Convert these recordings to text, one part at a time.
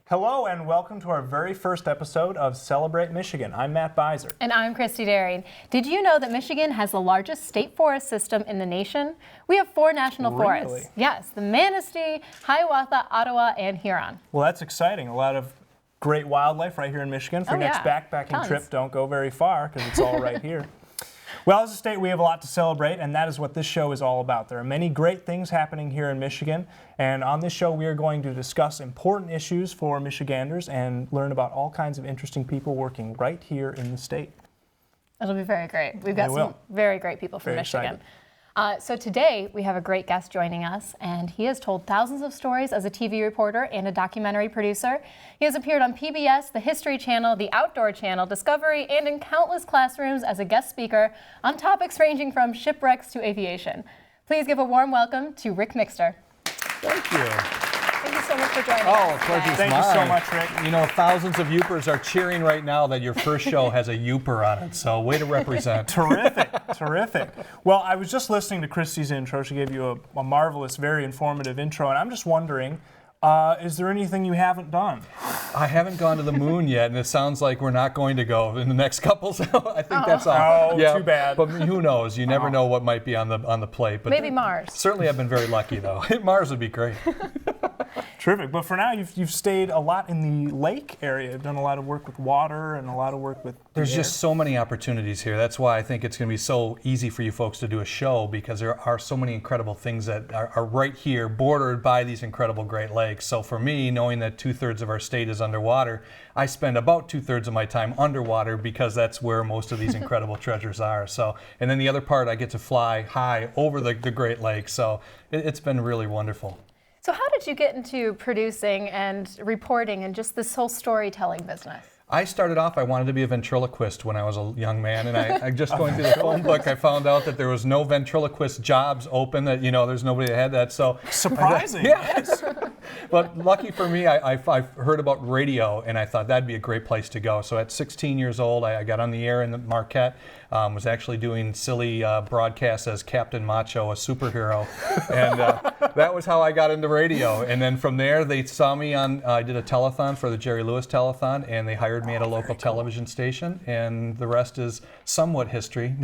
Hello and welcome to our very first episode of Celebrate Michigan. I'm Matt Beiser. And I'm Christy Daring. Did you know that Michigan has the largest state forest system in the nation? We have 4 national forests. Yes, the Manistee, Hiawatha, Ottawa, and Huron. Well, that's exciting. A lot of great wildlife right here in Michigan. For your next backpacking trip, don't go very far because it's all right here. Well, as a state, we have a lot to celebrate, and that is what this show is all about. There are many great things happening here in Michigan, and on this show, we are going to discuss important issues for Michiganders and learn about all kinds of interesting people working right here in the state. It'll be very great. We've got some very great people from Michigan. Excited. So today, we have a great guest joining us, and he has told thousands of stories as a TV reporter and a documentary producer. He has appeared on PBS, the History Channel, the Outdoor Channel, Discovery, and in countless classrooms as a guest speaker on topics ranging from shipwrecks to aviation. Please give a warm welcome to Ric Mixter. Thank you. Thank you so much for joining us. Oh, pleasure's Thank mine. you so much, Ric. You know, thousands of Yoopers are cheering right now that your first show has a Yooper on it, so way to represent. Terrific, terrific. Well, I was just listening to Christy's intro. She gave you a marvelous, very informative intro, and I'm just wondering, is there anything you haven't done? I haven't gone to the moon yet, and it sounds like we're not going to go in the next couple, so I think that's all. Oh, too bad. But who knows? You never know what might be on the plate. But maybe Mars. Certainly I've been very lucky, though. Mars would be great. Terrific. But for now, you've stayed a lot in the lake area. You've done a lot of work with water and a lot of work with There's just so many opportunities here. That's why I think it's going to be so easy for you folks to do a show, because there are so many incredible things that are right here, bordered by these incredible Great Lakes. So for me, knowing that 2/3 of our state is underwater, I spend about 2/3 of my time underwater because that's where most of these incredible treasures are. So, and then the other part, I get to fly high over the Great Lakes. So it's been really wonderful. So how did you get into producing and reporting and just this whole storytelling business? I started off, I wanted to be a ventriloquist when I was a young man, and I just going through the phone book, I found out that there was no ventriloquist jobs open, that, you know, there's nobody that had that, so. Surprising. Yes. But lucky for me, I heard about radio, and I thought that'd be a great place to go. So at 16 years old, I got on the air in the Marquette, was actually doing silly broadcasts as Captain Macho, a superhero, and that was how I got into radio. And then from there, they saw me on, I did a telethon for the Jerry Lewis telethon, and they hired me at a local television station, and the rest is somewhat history.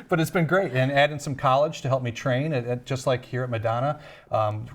But it's been great, and adding some college to help me train, just like here at Madonna.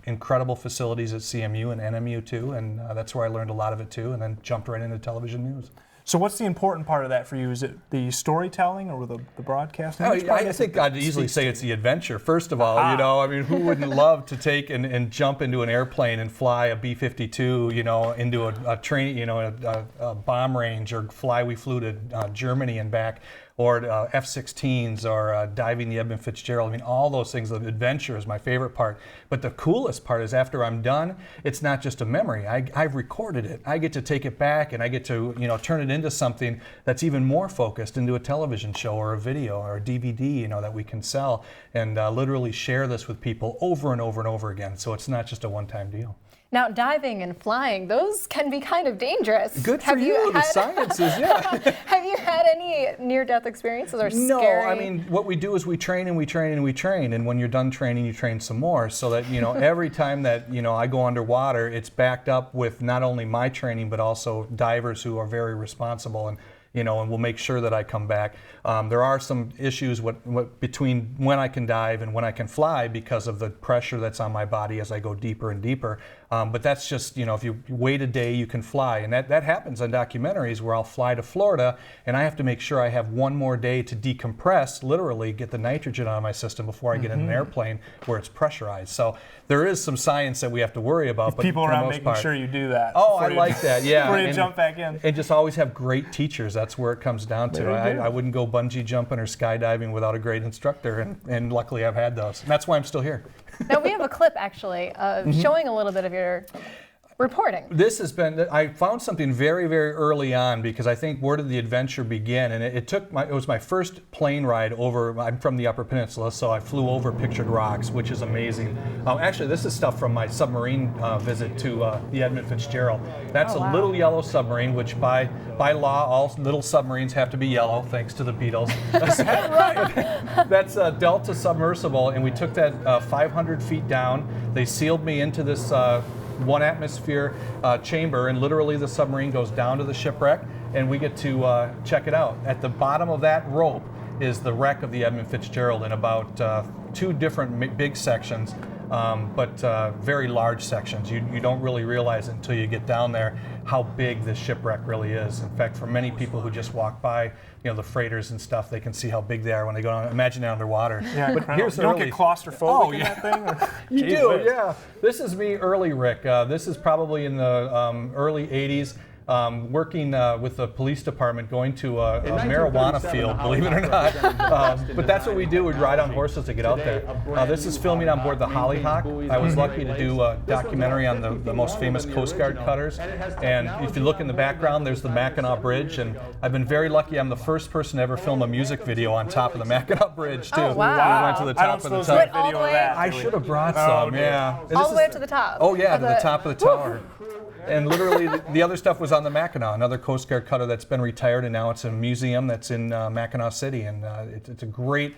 Incredible facilities at CMU and NMU too, and that's where I learned a lot of it too, and then jumped right into television news. So what's the important part of that for you? Is it the storytelling or the broadcasting? I think I'd easily say it's the adventure. First of all, you know, I mean, who wouldn't love to take and jump into an airplane and fly a B-52, you know, into a train, you know, a bomb range, or we flew to Germany and back, or F-16s, or diving the Edmund Fitzgerald. I mean, all those things. The adventure is my favorite part. But the coolest part is after I'm done, it's not just a memory. I've recorded it. I get to take it back, and I get to, you know, turn it into something that's even more focused, into a television show or a video or a DVD, you know, that we can sell, and literally share this with people over and over and over again. So it's not just a one-time deal. Now, diving and flying, those can be kind of dangerous. Good for you, the sciences, yeah. Have you had any near-death experiences or scary? No, I mean, what we do is we train and we train and we train, and when you're done training, you train some more, so that, you know, every time that, you know, I go underwater, it's backed up with not only my training, but also divers who are very responsible, and, you know, and we'll make sure that I come back. There are some issues between when I can dive and when I can fly because of the pressure that's on my body as I go deeper and deeper. But that's just, you know, if you wait a day, you can fly. And that happens on documentaries where I'll fly to Florida, and I have to make sure I have one more day to decompress, literally get the nitrogen out of my system before I get in an airplane where it's pressurized. So there is some science that we have to worry about. But people around making sure you do that. Oh, I like that, yeah. Before you jump back in. And just always have great teachers. That's where it comes down to. I wouldn't go bungee jumping or skydiving without a great instructor, and luckily I've had those. And that's why I'm still here. Now, we have a clip, actually, of showing a little bit of your reporting. This has been, I found something very, very early on, because I think where did the adventure begin? And it was my first plane ride over, I'm from the Upper Peninsula, so I flew over Pictured Rocks, which is amazing. Actually, this is stuff from my submarine visit to the Edmund Fitzgerald. That's a little yellow submarine, which by law, all little submarines have to be yellow, thanks to the Beatles. That's a Delta submersible, and we took that 500 feet down. They sealed me into this 1 atmosphere chamber, and literally the submarine goes down to the shipwreck, and we get to check it out. At the bottom of that rope is the wreck of the Edmund Fitzgerald in about 2 different big sections, but very large sections. You don't really realize it until you get down there how big this shipwreck really is. In fact, for many people who just walk by, the freighters and stuff, they can see how big they are when they go down. Imagine it underwater. Yeah, but here's you don't get claustrophobic in that thing? You do, yeah. This is me early, Rick. This is probably in the early 80s. Working with the police department, going to a marijuana field, believe it or not. But that's what we do. We'd ride on horses to get out there. This is filming on board the Hollyhock. I was lucky to do a documentary on the most famous Coast Guard cutters. And if you look in the background, there's the Mackinac Bridge. And I've been very lucky. I'm the first person to ever film a music video on top of the Mackinac Bridge, too. Oh, wow. We went to the top of the tower. I should have brought some, yeah. All the way up to the top. Oh, yeah, to the top of the tower. And literally, the other stuff was on the Mackinac, another Coast Guard cutter that's been retired, and now it's a museum that's in Mackinac City. And it's a great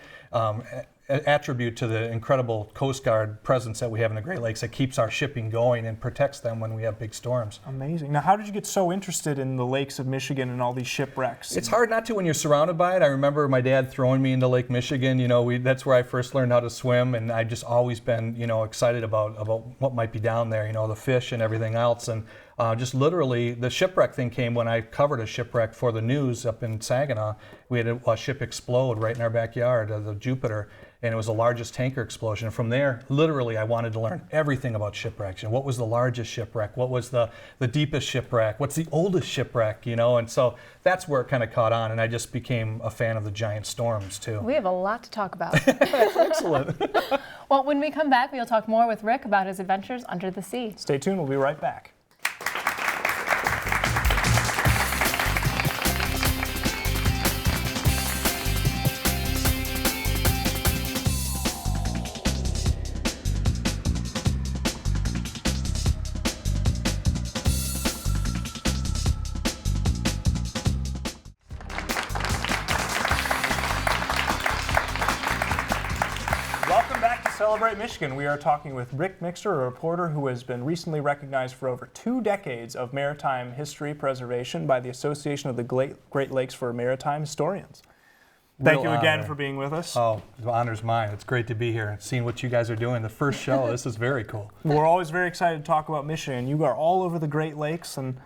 attribute to the incredible Coast Guard presence that we have in the Great Lakes that keeps our shipping going and protects them when we have big storms. Amazing. Now, how did you get so interested in the lakes of Michigan and all these shipwrecks? It's hard not to when you're surrounded by it. I remember my dad throwing me into Lake Michigan. That's where I first learned how to swim, and I've just always been, excited about what might be down there, the fish and everything else. And just literally, the shipwreck thing came when I covered a shipwreck for the news up in Saginaw. We had a ship explode right in our backyard, the Jupiter, and it was the largest tanker explosion. And from there, literally, I wanted to learn everything about shipwrecks. What was the largest shipwreck? What was the deepest shipwreck? What's the oldest shipwreck? And so that's where it kind of caught on, and I just became a fan of the giant storms, too. We have a lot to talk about. Excellent. Well, when we come back, we'll talk more with Rick about his adventures under the sea. Stay tuned. We'll be right back. Celebrate Michigan. We are talking with Ric Mixter, a reporter who has been recently recognized for over 2 decades of maritime history preservation by the Association of the Great Lakes for Maritime Historians. Thank you again for being with us. Oh, the honor's mine. It's great to be here and seeing what you guys are doing. The first show, this is very cool. We're always very excited to talk about Michigan. You are all over the Great Lakes and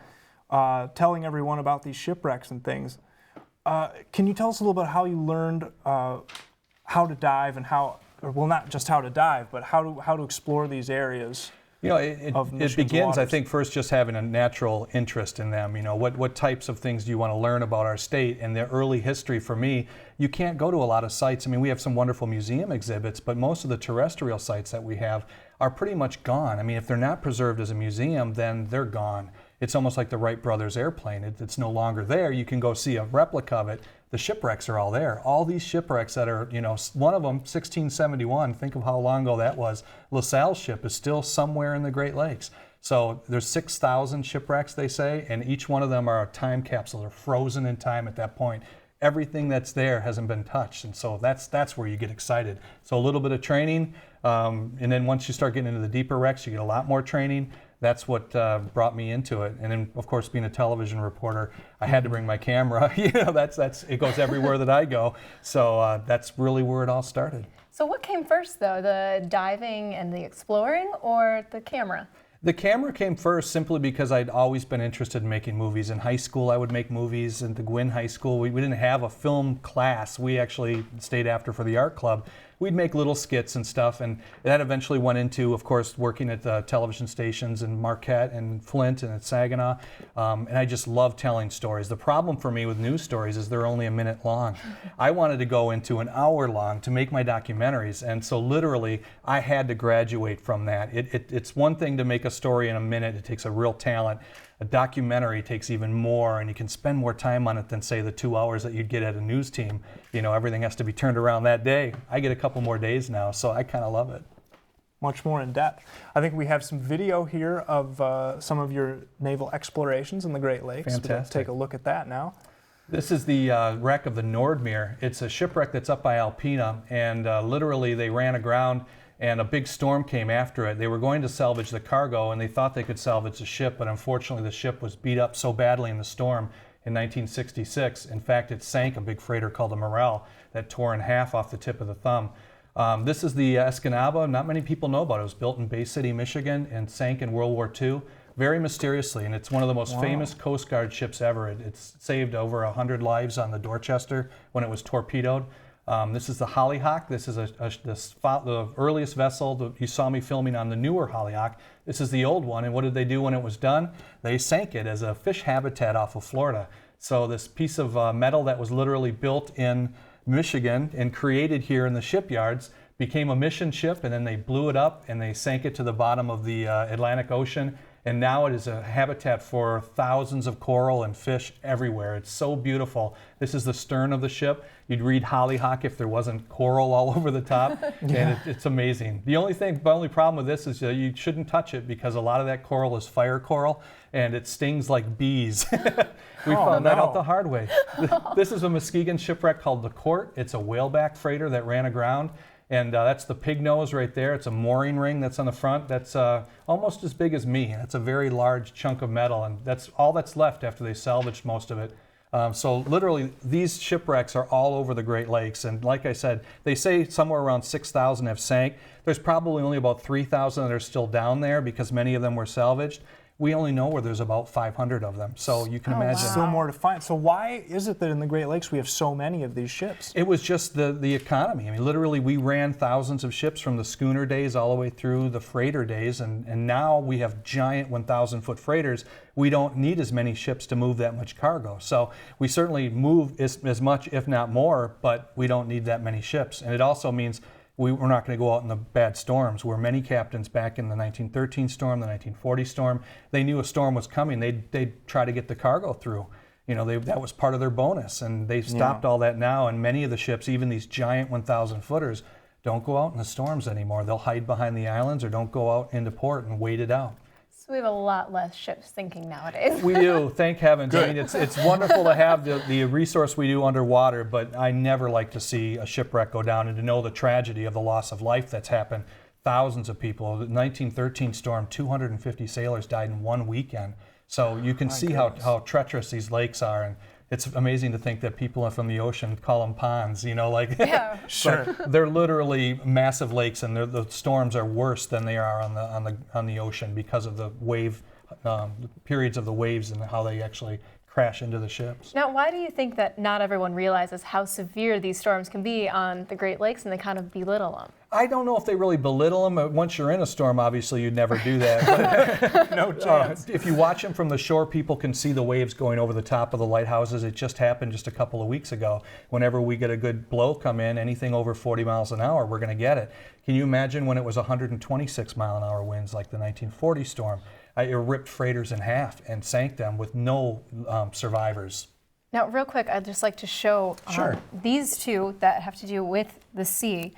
telling everyone about these shipwrecks and things. Can you tell us a little bit how you learned how to dive and well, not just how to dive, but how to explore these areas? It begins, I think, first just having a natural interest in them. What types of things do you want to learn about our state? And the early history for me, you can't go to a lot of sites. We have some wonderful museum exhibits, but most of the terrestrial sites that we have are pretty much gone. If they're not preserved as a museum, then they're gone. It's almost like the Wright brothers airplane. It's no longer there. You can go see a replica of it. The shipwrecks are all there. All these shipwrecks that are, one of them, 1671, think of how long ago that was. LaSalle's ship is still somewhere in the Great Lakes. So there's 6,000 shipwrecks, they say, and each one of them are a time capsule. They're frozen in time at that point. Everything that's there hasn't been touched, and so that's where you get excited. So a little bit of training, and then once you start getting into the deeper wrecks, you get a lot more training. That's what brought me into it. And then, of course, being a television reporter, I had to bring my camera. It goes everywhere that I go. So that's really where it all started. So what came first, though, the diving and the exploring, or the camera? The camera came first simply because I'd always been interested in making movies. In high school, I would make movies. In the Gwynn High School, we didn't have a film class. We actually stayed after for the art club. We'd make little skits and stuff, and that eventually went into, of course, working at the television stations in Marquette and Flint and at Saginaw, and I just love telling stories. The problem for me with news stories is they're only a minute long. I wanted to go into an hour long to make my documentaries, and so literally I had to graduate from that. It's one thing to make a story in a minute. It takes a real talent. A documentary takes even more, and you can spend more time on it than, say, the 2 hours that you'd get at a news team. Everything has to be turned around that day. I get a couple more days now, so I kind of love it. Much more in depth. I think we have some video here of some of your naval explorations in the Great Lakes. Fantastic. Let's take a look at that now. This is the wreck of the Nordmere. It's a shipwreck that's up by Alpena, and literally they ran aground and a big storm came after it. They were going to salvage the cargo, and they thought they could salvage the ship, but unfortunately the ship was beat up so badly in the storm in 1966. In fact, it sank, a big freighter called the Morel that tore in half off the tip of the thumb. This is the Escanaba. Not many people know about it. It was built in Bay City, Michigan, and sank in World War II. Very mysteriously, and it's one of the most famous Coast Guard ships ever. It's saved over 100 lives on the Dorchester when it was torpedoed. This is the Hollyhock. This is the earliest vessel that you saw me filming on the newer Hollyhock. This is the old one, and what did they do when it was done? They sank it as a fish habitat off of Florida. So this piece of metal that was literally built in Michigan and created here in the shipyards became a mission ship, and then they blew it up and they sank it to the bottom of the Atlantic Ocean. And now it is a habitat for thousands of coral and fish everywhere. It's so beautiful. This is the stern of the ship. You'd read Hollyhock if there wasn't coral all over the top. And it's amazing. The only problem with this is you shouldn't touch it because a lot of that coral is fire coral and it stings like bees. We found that out the hard way. This is a Muskegon shipwreck called the Court. It's a whaleback freighter that ran aground. And that's the pig nose right there. It's a mooring ring that's on the front. That's almost as big as me. That's a very large chunk of metal, and that's all that's left after they salvaged most of it. So literally, these shipwrecks are all over the Great Lakes. And like I said, they say somewhere around 6,000 have sank. There's probably only about 3,000 that are still down there because many of them were salvaged. We only know where there's about 500 of them. So you can imagine. Still more to find. So why is it that in the Great Lakes we have so many of these ships? It was just the economy. I mean, literally we ran thousands of ships from the schooner days all the way through the freighter days. And now we have giant 1,000-foot freighters. We don't need as many ships to move that much cargo. So we certainly move as much, if not more, but we don't need that many ships. And it also means we're not going to go out in the bad storms, where many captains back in the 1913 storm, the 1940 storm, they knew a storm was coming. They'd try to get the cargo through. You know, that was part of their bonus, and they've stopped all that now. And many of the ships, even these giant 1,000-footers, don't go out in the storms anymore. They'll hide behind the islands or don't go out into port and wait it out. So we have a lot less ships sinking nowadays. We do, thank heavens. I mean, it's wonderful to have the resource we do underwater, but I never like to see a shipwreck go down and to know the tragedy of the loss of life that's happened. Thousands of people. The 1913 storm, 250 sailors died in one weekend. So you can see how treacherous these lakes are, and it's amazing to think that people from the ocean call them ponds, you know, like. Yeah. Sure. They're literally massive lakes, and the storms are worse than they are on the ocean because of the periods of the waves and how they actually crash into the ships. Now, why do you think that not everyone realizes how severe these storms can be on the Great Lakes and they kind of belittle them? I don't know if they really belittle them. Once you're in a storm, obviously, you'd never do that. But, no chance. If you watch them from the shore, people can see the waves going over the top of the lighthouses. It just happened just a couple of weeks ago. Whenever we get a good blow come in, anything over 40 miles an hour, we're going to get it. Can you imagine when it was 126 mile an hour winds like the 1940 storm? It ripped freighters in half and sank them with no survivors. Now, real quick, I'd just like to show these two that have to do with the sea.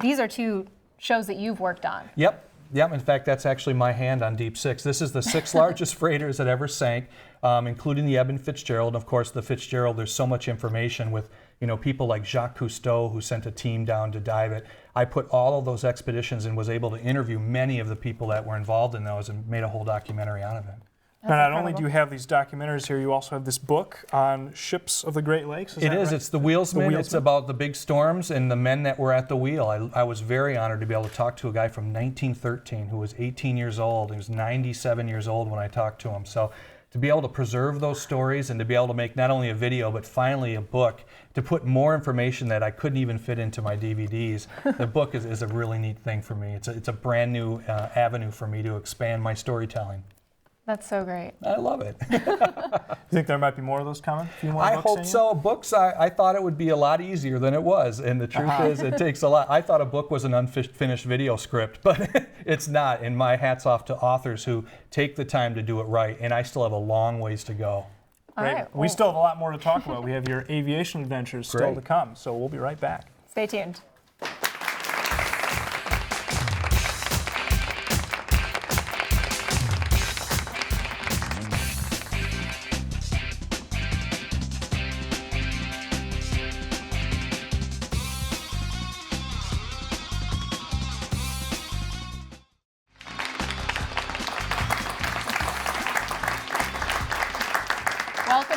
These are two shows that you've worked on. Yep. In fact, that's actually my hand on Deep Six. This is the 6 largest freighters that ever sank, including the Eben Fitzgerald. Of course, the Fitzgerald, there's so much information with people like Jacques Cousteau, who sent a team down to dive it. I put all of those expeditions and was able to interview many of the people that were involved in those and made a whole documentary out of it. Now, not only do you have these documentaries here, you also have this book on ships of the Great Lakes. It is. Right? It's The Wheelsman. It's about the big storms and the men that were at the wheel. I was very honored to be able to talk to a guy from 1913 who was 18 years old. He was 97 years old when I talked to him. So to be able to preserve those stories and to be able to make not only a video, but finally a book, to put more information that I couldn't even fit into my DVDs, the book is a really neat thing for me. It's a brand new avenue for me to expand my storytelling. That's so great. I love it. You think there might be more of those coming? I hope so. Books, I thought it would be a lot easier than it was. And the truth is, it takes a lot. I thought a book was an unfinished video script, but it's not. And my hat's off to authors who take the time to do it right. And I still have a long ways to go. Great. All right, we still have a lot more to talk about. We have your aviation adventures still to come. So we'll be right back. Stay tuned.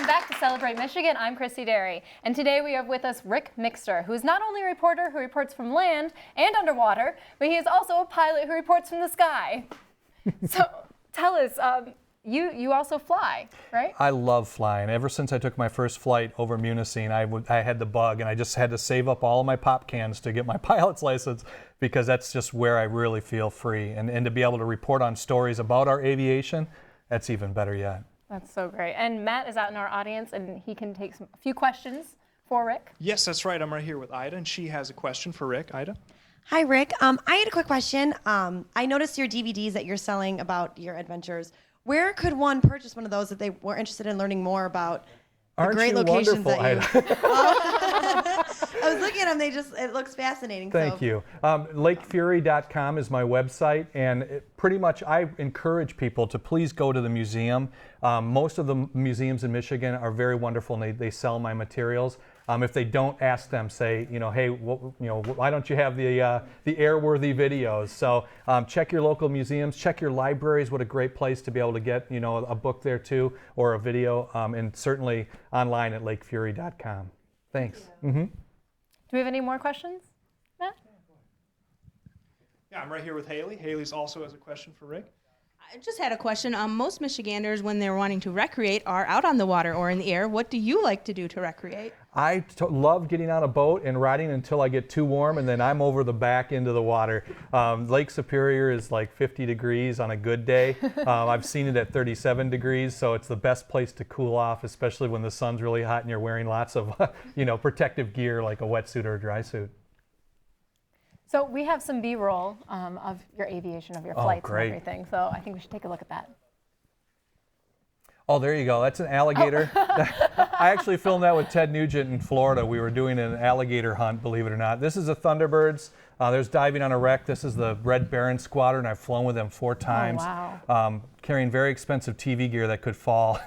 back to Celebrate Michigan. I'm Chrissy Derry, and today we have with us Ric Mixter, who is not only a reporter who reports from land and underwater, but he is also a pilot who reports from the sky. So tell us, you also fly, right? I love flying. Ever since I took my first flight over Munising, I had the bug, and I just had to save up all of my pop cans to get my pilot's license, because that's just where I really feel free. And to be able to report on stories about our aviation, that's even better yet. That's so great. And Matt is out in our audience, and he can take a few questions for Ric. Yes, that's right. I'm right here with Ida, and she has a question for Ric. Ida? Hi, Ric. I had a quick question. I noticed your DVDs that you're selling about your adventures. Where could one purchase one of those if they were interested in learning more about the great locations that you... I was looking at them. It looks fascinating. Thank you. LakeFury.com is my website, and pretty much I encourage people to please go to the museum. Most of the museums in Michigan are very wonderful, and they sell my materials. If they don't, ask them, say, hey, why don't you have the airworthy videos? So check your local museums, check your libraries. What a great place to be able to get, a book there too, or a video, and certainly online at LakeFury.com. Thanks. Mm-hmm. Do we have any more questions, Matt? Yeah, I'm right here with Haley. Haley's also has a question for Ric. I just had a question. Most Michiganders, when they're wanting to recreate, are out on the water or in the air. What do you like to do to recreate? I love getting on a boat and riding until I get too warm, and then I'm over the back into the water. Lake Superior is like 50 degrees on a good day. I've seen it at 37 degrees, so it's the best place to cool off, especially when the sun's really hot and you're wearing lots of protective gear like a wetsuit or a dry suit. So we have some B-roll of your aviation, of your flights and everything. So I think we should take a look at that. Oh, there you go. That's an alligator. I actually filmed that with Ted Nugent in Florida. We were doing an alligator hunt, believe it or not. This is a Thunderbirds. There's diving on a wreck. This is the Red Baron Squadron. I've flown with them 4 times. Oh, wow. Carrying very expensive TV gear that could fall.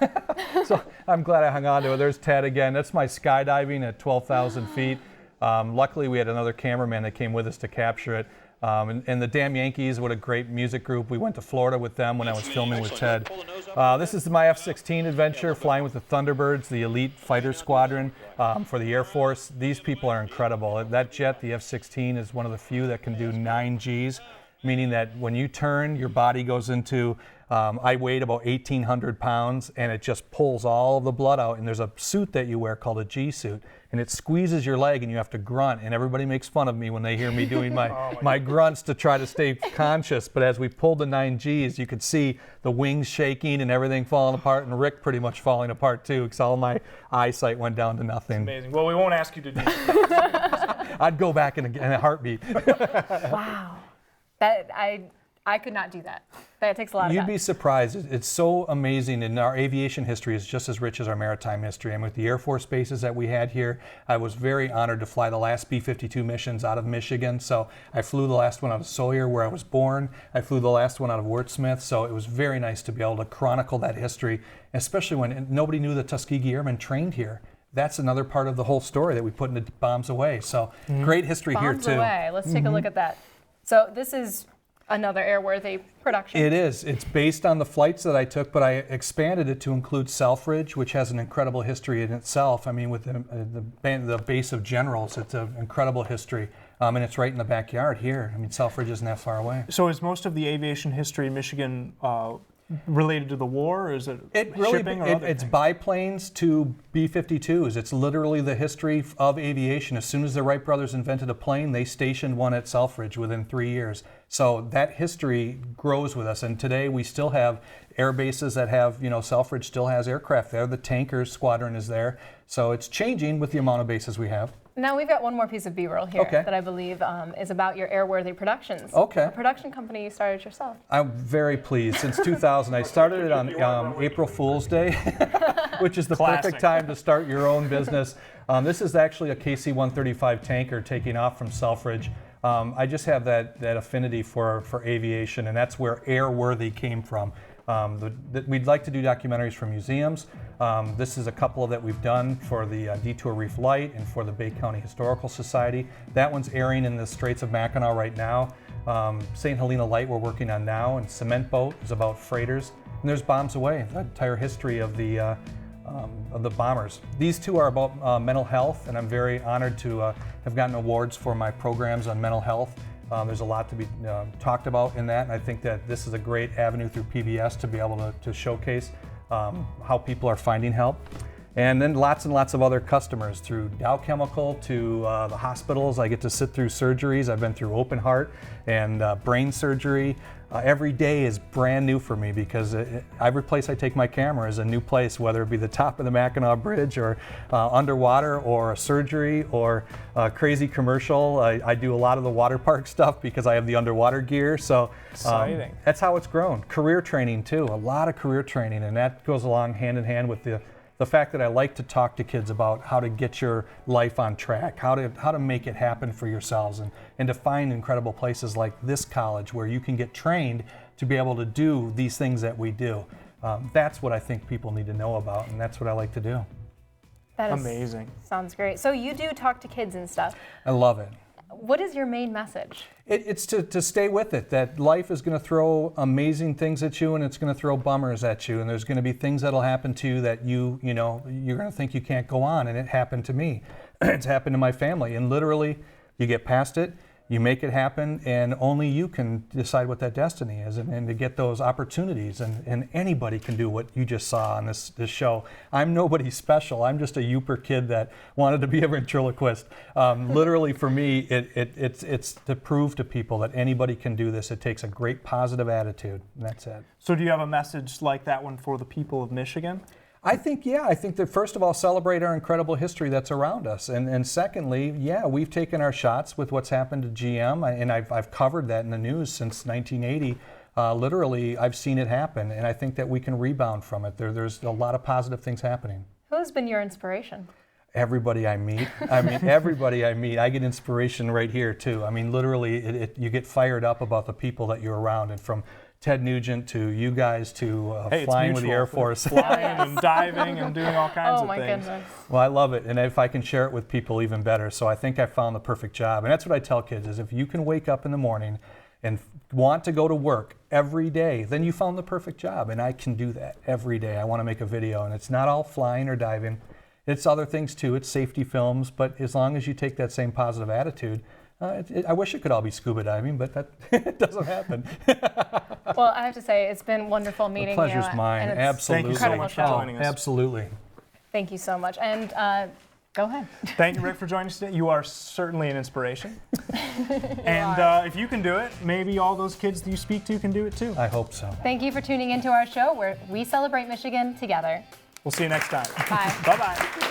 So I'm glad I hung on to it. There's Ted again. That's my skydiving at 12,000 feet. Luckily, we had another cameraman that came with us to capture it. And the Damn Yankees, what a great music group. We went to Florida with them when I was filming with Ted. This is my F-16 adventure, flying with the Thunderbirds, the elite fighter squadron for the Air Force. These people are incredible. That jet, the F-16, is one of the few that can do 9 Gs, meaning that when you turn, your body goes into, I weighed about 1,800 pounds, and it just pulls all of the blood out. And there's a suit that you wear called a G suit, and it squeezes your leg, and you have to grunt. And everybody makes fun of me when they hear me doing my grunts to try to stay conscious. But as we pulled the 9 Gs, you could see the wings shaking and everything falling apart, and Ric pretty much falling apart too, because all my eyesight went down to nothing. That's amazing. Well, we won't ask you to do that. I'd go back in a heartbeat. Wow. I could not do that. That takes a lot of You'd be surprised. It's so amazing, and our aviation history is just as rich as our maritime history. And with the Air Force bases that we had here, I was very honored to fly the last B-52 missions out of Michigan. So I flew the last one out of Sawyer, where I was born. I flew the last one out of Wurtsmith. So it was very nice to be able to chronicle that history, especially when nobody knew the Tuskegee Airmen trained here. That's another part of the whole story that we put into Bombs Away. So great history here too. Bombs Away. Let's take a look at that. So this is another airworthy production. It is. It's based on the flights that I took, but I expanded it to include Selfridge, which has an incredible history in itself. I mean, with the base of Generals, it's an incredible history. And it's right in the backyard here. I mean, Selfridge isn't that far away. So is most of the aviation history in Michigan related to the war, or is it shipping or other it's things? biplanes to B-52s. It's literally the history of aviation. As soon as the Wright brothers invented a plane, they stationed one at Selfridge within 3 years. So that history grows with us, and today we still have air bases that have, Selfridge still has aircraft there. The tankers squadron is there. So it's changing with the amount of bases we have. Now we've got one more piece of B-roll here that I believe is about your airworthy productions. Okay. A production company you started yourself. I'm very pleased. Since 2000, I started it on April Fool's Day, which is the perfect time to start your own business. This is actually a KC-135 tanker taking off from Selfridge. I just have that affinity for aviation, and that's where airworthy came from. We'd like to do documentaries for museums. This is a couple that we've done for the Detour Reef Light and for the Bay County Historical Society. That one's airing in the Straits of Mackinac right now. St. Helena Light we're working on now, and Cement Boat is about freighters. And there's Bombs Away, the entire history of the of the bombers. These two are about mental health, and I'm very honored to have gotten awards for my programs on mental health. There's a lot to be talked about in that, and I think that this is a great avenue through PBS to be able to showcase how people are finding help. And then lots and lots of other customers through Dow Chemical to the hospitals. I get to sit through surgeries. I've been through open heart and brain surgery. Every day is brand new for me because every place I take my camera is a new place, whether it be the top of the Mackinac Bridge or underwater or a surgery or a crazy commercial. I do a lot of the water park stuff because I have the underwater gear. So exciting. That's how it's grown. Career training too, a lot of career training, and that goes along hand in hand with the fact that I like to talk to kids about how to get your life on track, how to make it happen for yourselves, and to find incredible places like this college where you can get trained to be able to do these things that we do. That's what I think people need to know about, and that's what I like to do. That is amazing. Sounds great. So you do talk to kids and stuff. I love it. What is your main message? It's to stay with it, that life is going to throw amazing things at you and it's going to throw bummers at you, and there's going to be things that'll happen to you that you're going to think you can't go on, and it happened to me. It's happened to my family, and literally you get past it, you make it happen, and only you can decide what that destiny is, and to get those opportunities, and anybody can do what you just saw on this show. I'm nobody special. I'm just a Yooper kid that wanted to be a ventriloquist. Literally for me, it's to prove to people that anybody can do this. It takes a great positive attitude, and that's it. So do you have a message like that one for the people of Michigan? I think that first of all, celebrate our incredible history that's around us. And secondly, we've taken our shots with what's happened to GM, and I've covered that in the news since 1980. Literally, I've seen it happen, and I think that we can rebound from it. There's a lot of positive things happening. Who's been your inspiration? Everybody I meet. Everybody I meet. I get inspiration right here, too. Literally, you get fired up about the people that you're around, and from Ted Nugent to you guys to flying with the Air Force. Flying and diving and doing all kinds of things. Oh my goodness. Well, I love it, and if I can share it with people, even better. So I think I found the perfect job, and that's what I tell kids, is if you can wake up in the morning and want to go to work every day, then you found the perfect job, and I can do that every day. I want to make a video, and it's not all flying or diving. It's other things too. It's safety films, but as long as you take that same positive attitude, I wish it could all be scuba diving, but that doesn't happen. Well, I have to say, it's been wonderful meeting you. The pleasure's mine. Thank Absolutely. you so much for joining us. Absolutely. Thank you so much. And go ahead. Thank you, Rick, for joining us today. You are certainly an inspiration. And if you can do it, maybe all those kids that you speak to can do it too. I hope so. Thank you for tuning into our show where we celebrate Michigan together. We'll see you next time. Bye. Bye-bye.